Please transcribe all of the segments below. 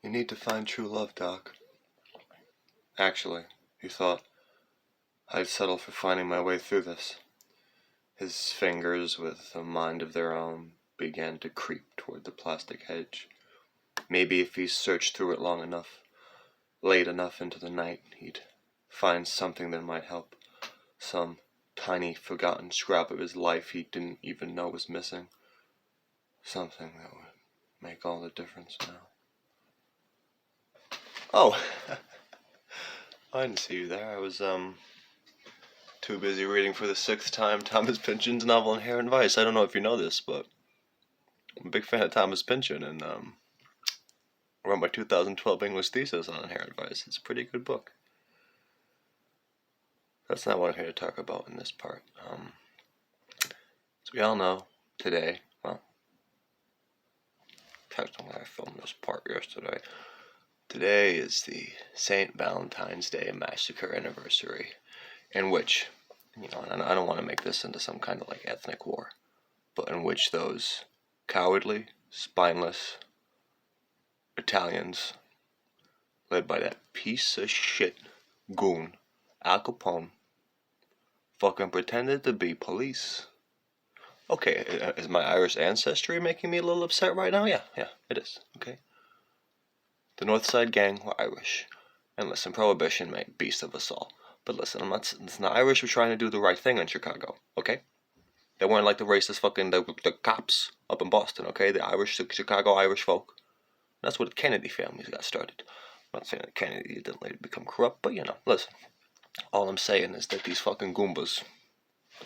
You need to find true love, Doc. Actually, he thought, I'd settle for finding my way through this. His fingers, with a mind of their own, began to creep toward the plastic hedge. Maybe if he searched through it long enough, late enough into the night, he'd find something that might help. Some tiny, forgotten scrap of his life he didn't even know was missing. Something that would make all the difference now. Oh, I didn't see you there. I was, too busy reading for the 6th time Thomas Pynchon's novel Inherent Vice. I don't know if you know this, but I'm a big fan of Thomas Pynchon, and, I wrote my 2012 English thesis on Inherent Vice. It's a pretty good book. That's not what I'm here to talk about in this part. As we all know, today, well, technically I filmed this part yesterday. Today is the St. Valentine's Day Massacre anniversary, in which, and I don't want to make this into some kind of like ethnic war, but in which those cowardly, spineless Italians, led by that piece of shit goon, Al Capone, fucking pretended to be police. Okay, is my Irish ancestry making me a little upset right now? Yeah, it is, okay? The North Side Gang were Irish. And listen, Prohibition made beast of us all. But listen, the Irish were trying to do the right thing in Chicago, okay? They weren't like the racist fucking, the cops up in Boston, okay? The Chicago Irish folk. That's where the Kennedy families got started. I'm not saying that Kennedy didn't later become corrupt, but listen. All I'm saying is that these fucking Goombas,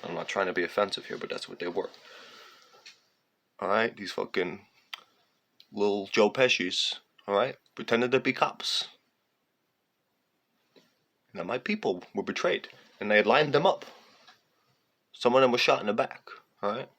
I'm not trying to be offensive here, but that's what they were. Alright, these fucking little Joe Pesci's, alright, pretended to be cops. Now my people were betrayed, and they had lined them up. Some of them were shot in the back, alright?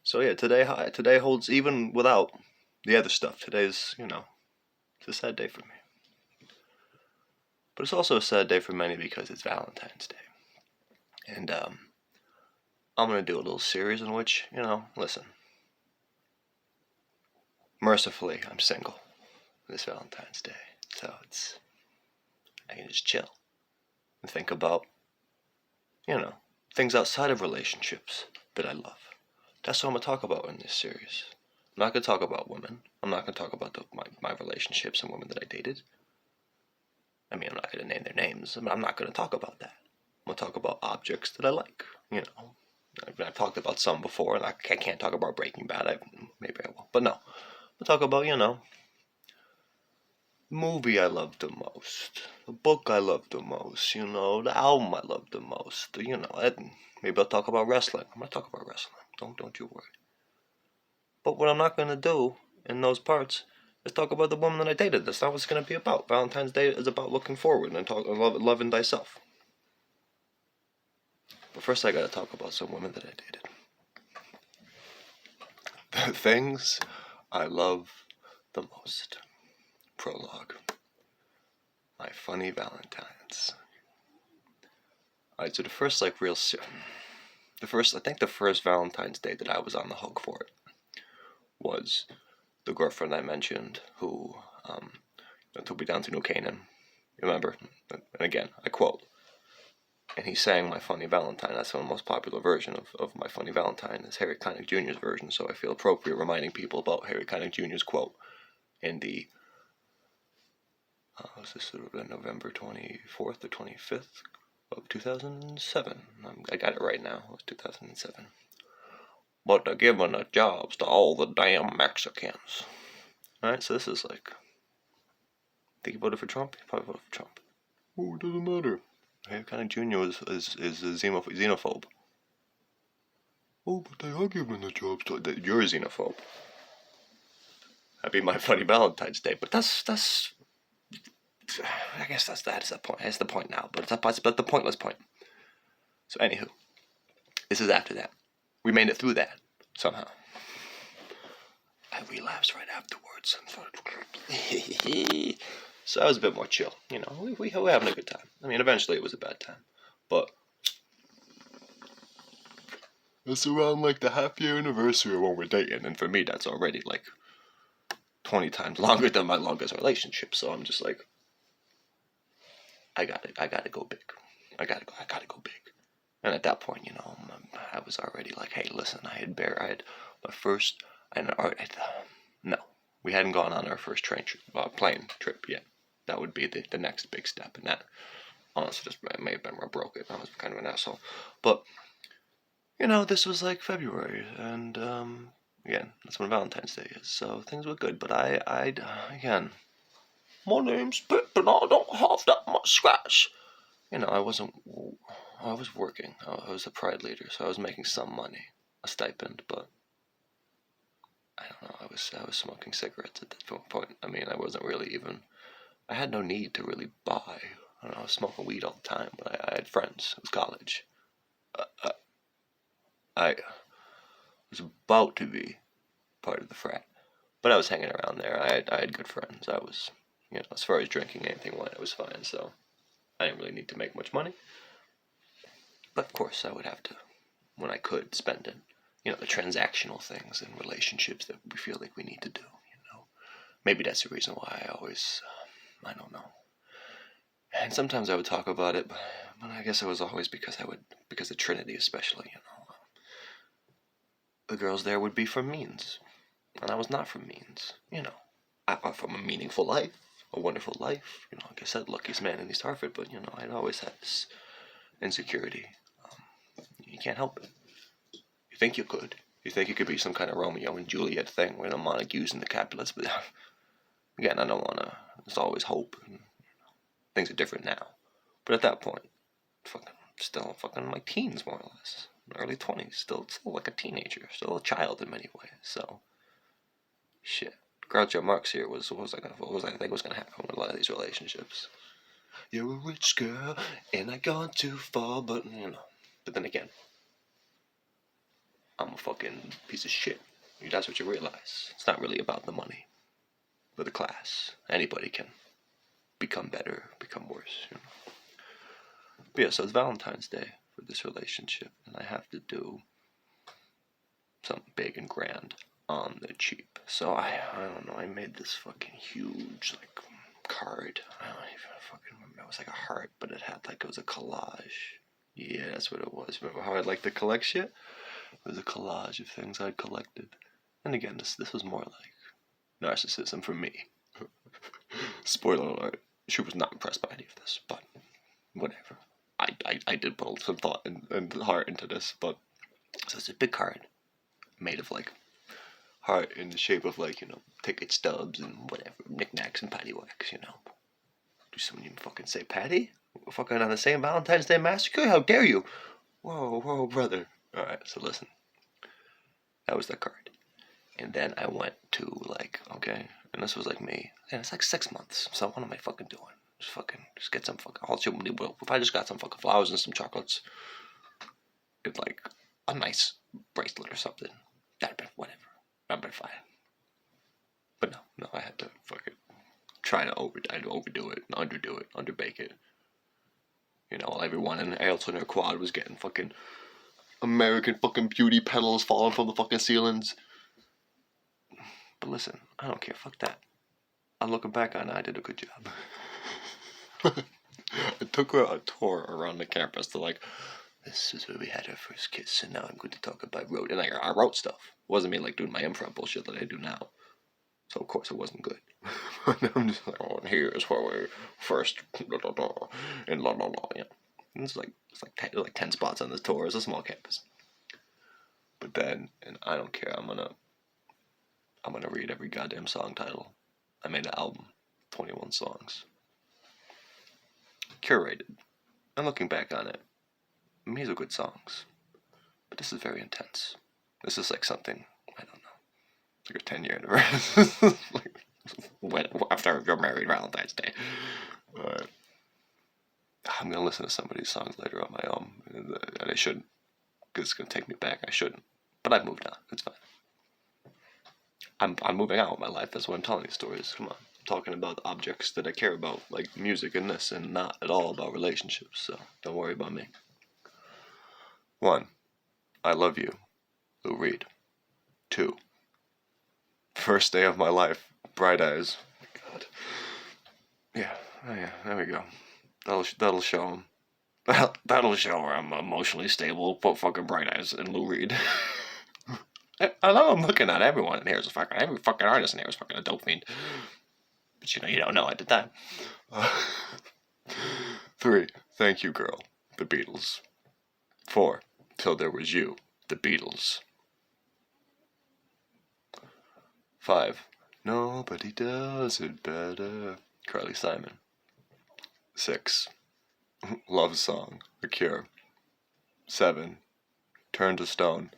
So yeah, today holds, even without the other stuff, today's, it's a sad day for me. But it's also a sad day for many because it's Valentine's Day. And, I'm going to do a little series in which, listen. Mercifully, I'm single this Valentine's Day. So I can just chill and think about, things outside of relationships that I love. That's what I'm going to talk about in this series. I'm not going to talk about women. I'm not going to talk about my relationships and women that I dated. I mean, I'm not going to name their names. I'm not going to talk about that. I'm going to talk about objects that I like, I've talked about some before, and I can't talk about Breaking Bad. Maybe I will. But no. We'll talk about, the movie I loved the most, the book I loved the most, the album I loved the most, maybe I'll talk about wrestling. I'm going to talk about wrestling. Don't you worry. But what I'm not going to do in those parts is talk about the woman that I dated. That's not what it's going to be about. Valentine's Day is about looking forward and loving thyself. But first I got to talk about some women that I dated. The things I love the most. Prologue. My funny Valentines. Alright, so the first Valentine's Day that I was on the hook for it was the girlfriend I mentioned who took me down to New Canaan. Remember? And again, I quote. And he sang My Funny Valentine. That's the most popular version of My Funny Valentine. It's Harry Connick Jr.'s version, so I feel appropriate reminding people about Harry Connick Jr.'s quote in the was this November 24th or 25th of 2007. I got it right now. It was 2007. But they're giving the jobs to all the damn Mexicans. Alright, so this is like, think he voted for Trump? He probably voted for Trump. Oh, it doesn't matter. Harry Connick Jr. is a xenophobe. Oh, but they are giving the jobs to... You're a xenophobe. That'd be My Funny Valentine's Day. But that's... I guess that is the point. That's the point now. But it's the pointless point. So anywho. This is after that. We made it through that. Somehow. I relapsed right afterwards. So I was a bit more chill. We were having a good time. I mean, eventually it was a bad time. But it's around like the half-year anniversary when we're dating. And for me, that's already like 20 times longer than my longest relationship. So I'm just like, I gotta go big. I gotta go big. And at that point, I was already like, hey, listen, I had my first, no, we hadn't gone on our first plane trip yet. That would be the next big step. And that, honestly, just may have been where I broke it. I was kind of an asshole. But, this was like February. And, again, that's when Valentine's Day is. So things were good. But again, my name's Pip and I don't have that much scratch. I was working. I was a pride leader, so I was making some money, a stipend, but I don't know. I was smoking cigarettes at that point. I mean, I wasn't really even. I had no need to really buy. I don't know. I was smoking weed all the time, but I had friends. It was college. I was about to be part of the frat, but I was hanging around there. I had good friends. I was, as far as drinking, anything went, it was fine. So I didn't really need to make much money. But of course, I would have to, when I could, spend it. The transactional things and relationships that we feel like we need to do. Maybe that's the reason why I always, I don't know. And sometimes I would talk about it, but I guess it was always because of Trinity especially, The girls there would be from means, and I was not from means, I'm from a meaningful life, a wonderful life, like I said, luckiest man in East Hartford, but, I'd always had this insecurity. You can't help it. You think you could. You think it could be some kind of Romeo and Juliet thing where the Montagues and the Capulets, but again, I don't want to. There's always hope. And, things are different now. But at that point, still in my teens, more or less. Early 20s. Still like a teenager. Still a child in many ways. So, shit. Groucho Marx here what was I think was going to happen with a lot of these relationships? You're a rich girl, and I gone too far, but, But then again, I'm a fucking piece of shit. That's what you realize. It's not really about the money or the class. Anybody can become better, become worse. But yeah, so it's Valentine's Day for this relationship, and I have to do something big and grand on the cheap. So I don't know. I made this fucking huge card. I don't even fucking remember. It was like a heart, but it was a collage. Yeah, that's what it was. Remember how I'd like to collect shit? It was a collage of things I'd collected. And again, this was more like narcissism for me. Spoiler alert, she was not impressed by any of this, but whatever. I did put some thought and heart into this, but so it's a big card made of heart in the shape of ticket stubs and whatever, knickknacks and paddywhacks, Do someone even fucking say patty? We're fucking on the same Valentine's Day massacre? How dare you? Whoa, brother. Alright, so listen. That was the card. And then I went to okay, and this was me. And it's 6 months. So what am I fucking doing? Just get some if I just got some fucking flowers and some chocolates, it's a nice bracelet or something. That'd been whatever. That'd been fine. But no, I had to fucking try to overdo it, underdo it, underbake it. While everyone in Ailton or Quad was getting fucking American fucking Beauty petals falling from the fucking ceilings. But listen, I don't care. Fuck that. I'm looking back on it, I did a good job. I took her a tour around the campus to this is where we had our first kiss, and now I'm going to talk about road. And I wrote stuff. It wasn't me doing my improv bullshit that I do now. So of course it wasn't good. I'm just and here's where we first and yeah. And it's 10 spots on this tour. It's a small campus. But then, and I don't care. I'm gonna read every goddamn song title. I made an album, 21 songs, curated. And looking back on it, these are good songs, but this is very intense. This is something, I don't know, it's a 10-year anniversary. After you're married, Valentine's Day. I'm gonna listen to some of these songs later on my own, and I shouldn't, because it's gonna take me back. I shouldn't, but I've moved on. It's fine. I'm moving on with my life. That's why I'm telling these stories. Come on, I'm talking about objects that I care about, like music and this, and not at all about relationships. So don't worry about me. 1. I love you, Lou Reed. 2. First day of my life, Bright eyes. God. Yeah. Oh yeah. There we go. That'll show him. That'll show her I'm emotionally stable. Put fucking Bright Eyes and Lou Reed. I know I'm looking at everyone in here is a fucking every fucking artist in here is fucking a dope fiend. But you don't know at the time. 3. Thank You Girl, The Beatles. 4. Till There Was You, The Beatles. 5. Nobody Does It Better, Carly Simon. 6. Love Song, The Cure. 7. Turn to Stone,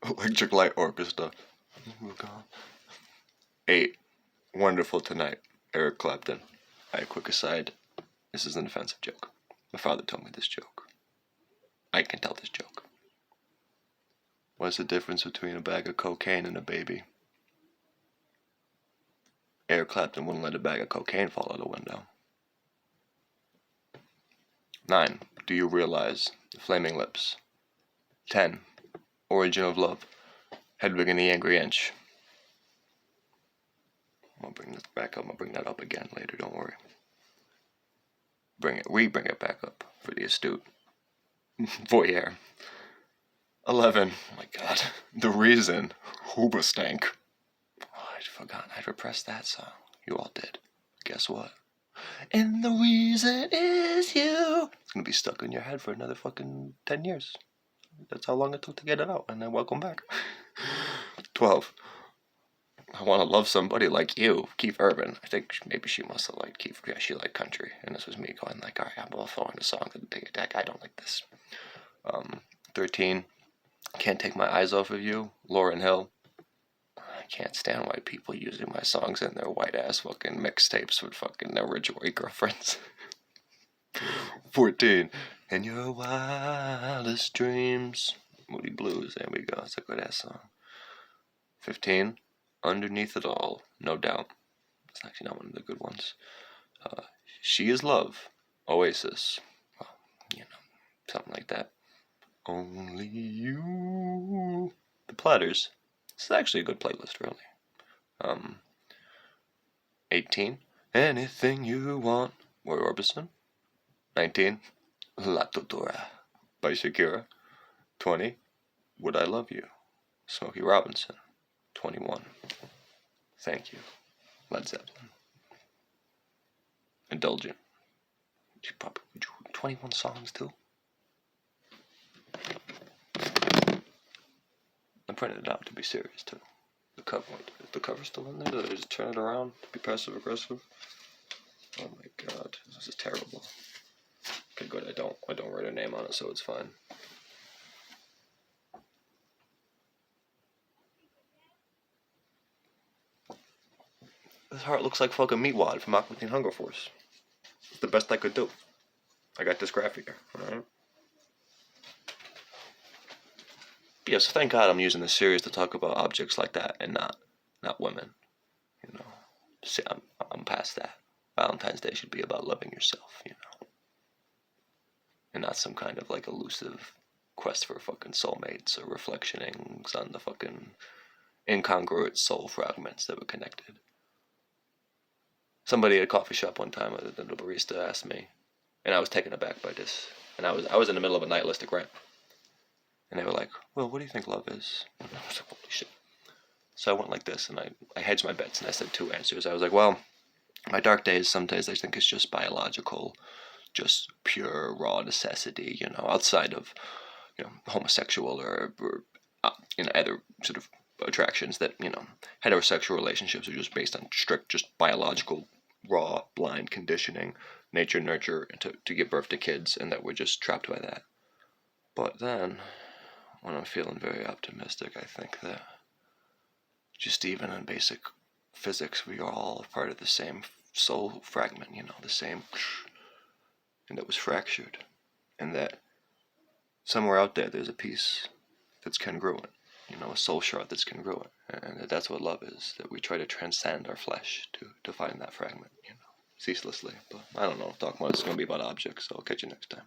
Electric Light Orchestra. 8. Wonderful Tonight, Eric Clapton. Quick aside, this is an offensive joke. My father told me this joke. I can tell this joke. What's the difference between a bag of cocaine and a baby? Eric Clapton wouldn't let a bag of cocaine fall out a window. 9. Do You Realize, The Flaming Lips. 10. Origin of Love, Hedwig and the Angry Inch. I'll bring this back up. I'll bring that up again later, don't worry. Bring it back up for the astute. Voyeur. 11. Oh my god. The Reason, Hoobastank. Oh, I'd forgotten I'd repressed that song. You all did. Guess what? And the reason is you. It's gonna be stuck in your head for another fucking 10 years. That's how long it took to get it out, and then welcome back. 12. I Want to Love Somebody Like You, Keith Urban. I think maybe she must have liked Keith. Yeah, she liked country, and this was me going like, alright, I'm throwing the song to the big attack. I don't like this. 13. Can't Take My Eyes Off of You, Lauryn Hill. I can't stand white people using my songs in their white ass fucking mixtapes with fucking their rich white girlfriends. 14. In Your Wildest Dreams, Moody Blues. There we go. It's a good ass song. 15. Underneath It All, No Doubt. It's actually not one of the good ones. She Is Love, Oasis. Well, something like that. Only You. The Platters. It's actually a good playlist, really. 18. Anything You Want, Roy Orbison. 19. La Tutora by Shakira. 20. Would I Love You, Smokey Robinson. 21. Thank You, Led Zeppelin. Indulgent. 21 songs too. I printed it out to be serious too. The cover, is the cover still in there? Did I just turn it around to be passive aggressive? Oh my god, this is terrible. Okay, good. I don't write a name on it, so it's fine. This heart looks like fucking Meatwad from Aqua Teen Hunger Force. It's the best I could do. I got dysgraphia here, alright? Yeah, so thank God I'm using this series to talk about objects like that and not women. See, I'm past that. Valentine's Day should be about loving yourself, and not some kind of like elusive quest for fucking soulmates or reflectionings on the fucking incongruent soul fragments that were connected. Somebody at a coffee shop one time, the barista asked me, and I was taken aback by this, and I was in the middle of a nihilistic rant, and they were like, "Well, what do you think love is?" And I was like, "Holy shit!" So I went like this, and I hedged my bets, and I said 2 answers. I was like, "Well, my dark days, some days I think it's just biological, just pure raw necessity, outside of, homosexual or other sort of attractions that, heterosexual relationships are just based on strict, just biological, raw, blind conditioning, nature, nurture, to give birth to kids, and that we're just trapped by that. But then, when I'm feeling very optimistic, I think that just even in basic physics, we are all part of the same soul fragment, the same, and that was fractured, and that somewhere out there's a piece that's congruent, a soul shard that's congruent, and that's what love is, that we try to transcend our flesh to find that fragment, ceaselessly. But I don't know, talking about it's going to be about objects, so I'll catch you next time.